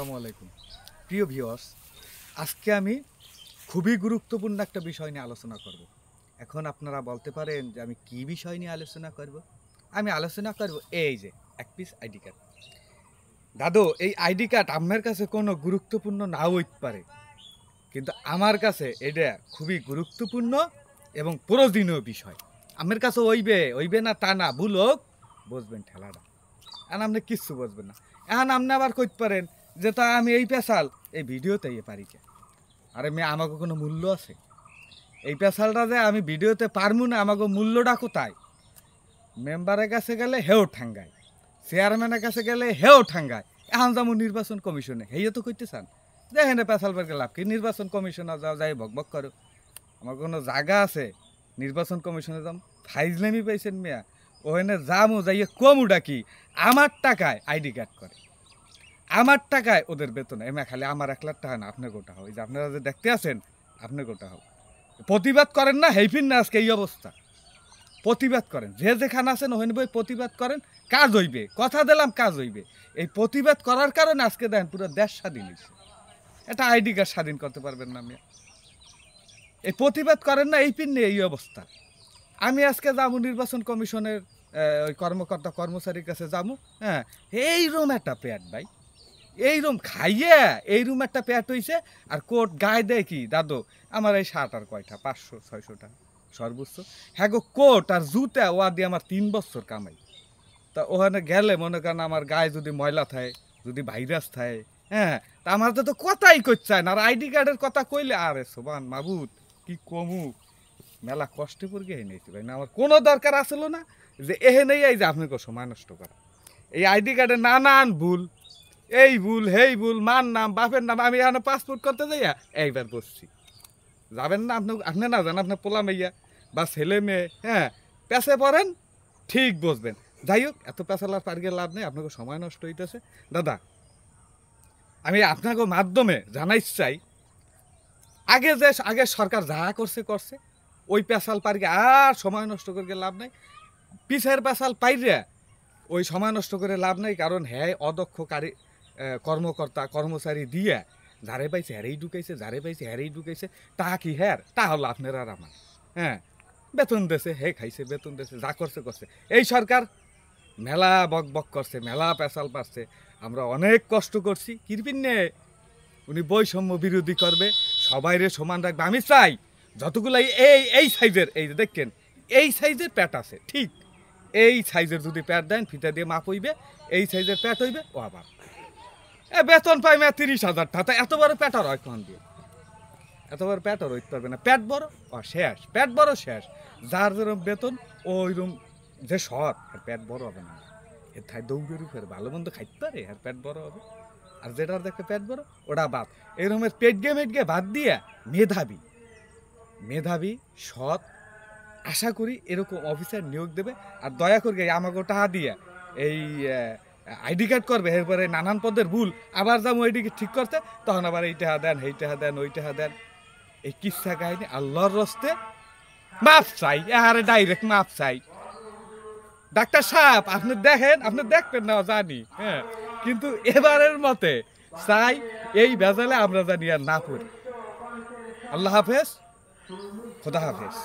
আসসালামু আলাইকুম প্রিয় ভিউয়ার্স, আজকে আমি খুবই গুরুত্বপূর্ণ একটা বিষয় নিয়ে আলোচনা করব। এখন আপনারা বলতে পারেন যে আমি কি বিষয় নিয়ে আলোচনা করব। আমি আলোচনা করব এই যে এক পিস আইডি কার্ড। দাদু, এই আইডি কার্ড আপনার কাছে কোনো গুরুত্বপূর্ণ নাও হইতে পারে, কিন্তু আমার কাছে এটা খুবই গুরুত্বপূর্ণ এবং প্রয়োজনীয় বিষয়। আমার কাছে ওইবে না তা না, ভুল হোক বুঝবেন ঠেলাটা। এখন আপনি কিচ্ছু বুঝবেন না। এখন আপনি আবার কইতে পারেন যে তা আমি এই পেশাল এই ভিডিওতে পারি কে? আরে মেয়ে, আমাকে কোনো মূল্য আছে? এই পেশালটা যে আমি ভিডিওতে পারবো না, আমাকে মূল্যটা কোথায়? মেম্বারের কাছে গেলে হেও ঠাঙ্গায়, চেয়ারম্যানের কাছে গেলে হেও ঠাঙ্গায়। এখন যেমন নির্বাচন কমিশনে হেয়ে তো করতে চান, দেখেন পেশাল বেরকে লাভ কি? নির্বাচন কমিশনে যাও, যাই বকবক করো। আমার কোনো জায়গা আছে নির্বাচন কমিশনে যাম? ফাইজলামি পাইছেন মেয়া? ওখানে যামো যাইয়ে কমু ডাকি আমার টাকায় আইডি কার্ড করে, আমার টাকায় ওদের বেতন। এমা খালি আমার 1 লাখ টাকা না, আপনার গোটা হয়। যে আপনারা যে দেখতে আছেন আপনার গোটা হোক। প্রতিবাদ করেন না, হেইফিন না আজকে এই অবস্থা। প্রতিবাদ করেন, যে যেখানে আছেন ওখানে বই প্রতিবাদ করেন, কাজ হইবে। কথা দিলাম কাজ হইবে। এই প্রতিবাদ করার কারণে আজকে দেখেন পুরো দেশ স্বাধীন হয়েছে। এটা আইডি কার্ড স্বাধীন করতে পারবেন না। আমি এই প্রতিবাদ করেন না, এই পিন এই অবস্থা। আমি আজকে যাবো নির্বাচন কমিশনের ওই কর্মকর্তা কর্মচারীর কাছে যাবো। হ্যাঁ, এই রুম একটা পেট ভাই, এই রুম খাইয়ে এই রুম একটা পেট হইছে। আর কোট গায়ে দেয় কি দাদু, আমার এই শার্ট আর কয়টা 500-600 টাকা সর্বোচ্চ। হ্যাঁ গো, কোট আর জুতা ওয়া দিয়ে আমার 3 বছর কামাই। তা ওখানে গেলে মনে করেন আমার গায়ে যদি ময়লা থাকে, যদি ভাইরাস থাকে, হ্যাঁ, তা আমার তো কথাই করছে না। আর আইডি কার্ডের কথা কইলে আরে সোবান মাবুত কি কমু, মেলা কষ্টে পড়ে গিয়ে নিয়েছি ভাই। না আমার কোনো দরকার আসলো না যে এহেনেই এই যে আপনাকে সময় নষ্ট করা। এই আইডি কার্ডে নানান ভুল, এই ভুল হেই ভুল, মার নাম বাপের নাম। আমি এখানে পাসপোর্ট করতে যাইয়া এইবার বসছি। যাবেন না আপনি? আপনি না জান আপনার পোলা মেইয়া বা ছেলে মেয়ে, হ্যাঁ, পেছে পড়েন, ঠিক বসবেন। যাই হোক, এত পেছালার পার গিয়ে লাভ নেই, আপনাকে সময় নষ্ট হইতেছে। দাদা, আমি আপনাকে মাধ্যমে জানাই চাই, আগে সরকার যা করছে ওই পেশাল পারগে আর সময় নষ্ট করে লাভ নাই। পিছের পেশাল পাইরে ওই সময় নষ্ট করে লাভ নাই, কারণ হ্যাঁ অদক্ষকারী কর্মকর্তা কর্মচারী দিয়ে যারে পাইছে হ্যারেই ঢুকাইছে, যারে পাইছে হ্যারেই ঢুকাইছে। তা কি হ্যার তা হলো আপনার আর আমার। হ্যাঁ, বেতন দেছে, হে খাইছে, বেতন দেছে, যা করছে। এই সরকার মেলা বক বক করছে, মেলা পেশাল পারছে, আমরা অনেক কষ্ট করছি। কিরপিনে উনি বৈষম্য বিরোধী করবে, সবাইরে সমান রাখবে। আমি চাই যতগুলাই এই সাইজের, এই যে দেখেন এই সাইজের প্যাট আছে, ঠিক এই সাইজের যদি প্যাট দেন ফিতা দিয়ে মাপ হইবে, এই সাইজের প্যাট হইবে। ও আবার বেতন পাই 30,000 টাকা, এত বড় প্যাটার হয় কখন দিয়ে? এত বড় প্যাটার হইতে পারবে না। প্যাট বড় ও শেষ, প্যাট বড় শেষ। যার যেরকম বেতন ওইরকম যে সৎ, আর প্যাট বড় হবে না। এর থাই দৌড়ের উপরে ভালো মন্দ খাইতে পারে, আর প্যাট বড় হবে। আর যেটার দেখে পেট বড় ওটা বাদ। এরকমের পেট গে বাদ দিয়ে মেধাবী সৎ, আশা করি এরকম অফিসার নিয়োগ দেবে। আর দয়া করে আমাকে টাকা দিয়ে এই আইডি কার্ড করবে, এরপরে নানান পদের ভুল আবার যাবো ওইদিকে ঠিক করতে, তখন আবার এই টাকা দেন, এই টাকা দেন, ওই টাকা দেন। এই কিচ্ছা কাহিনী আল্লাহর রস্তে মাপ চাই, আরে ডাইরেক্ট মাপ চাই। ডাক্তার সাহেব আপনি দেখেন, আপনি দেখবেন না জানি, হ্যাঁ, কিন্তু এবারের মতে চাই এই ভেজালে আমরা জানি আর না পড়ি। আল্লাহ হাফেজ, খোদা হাফেজ।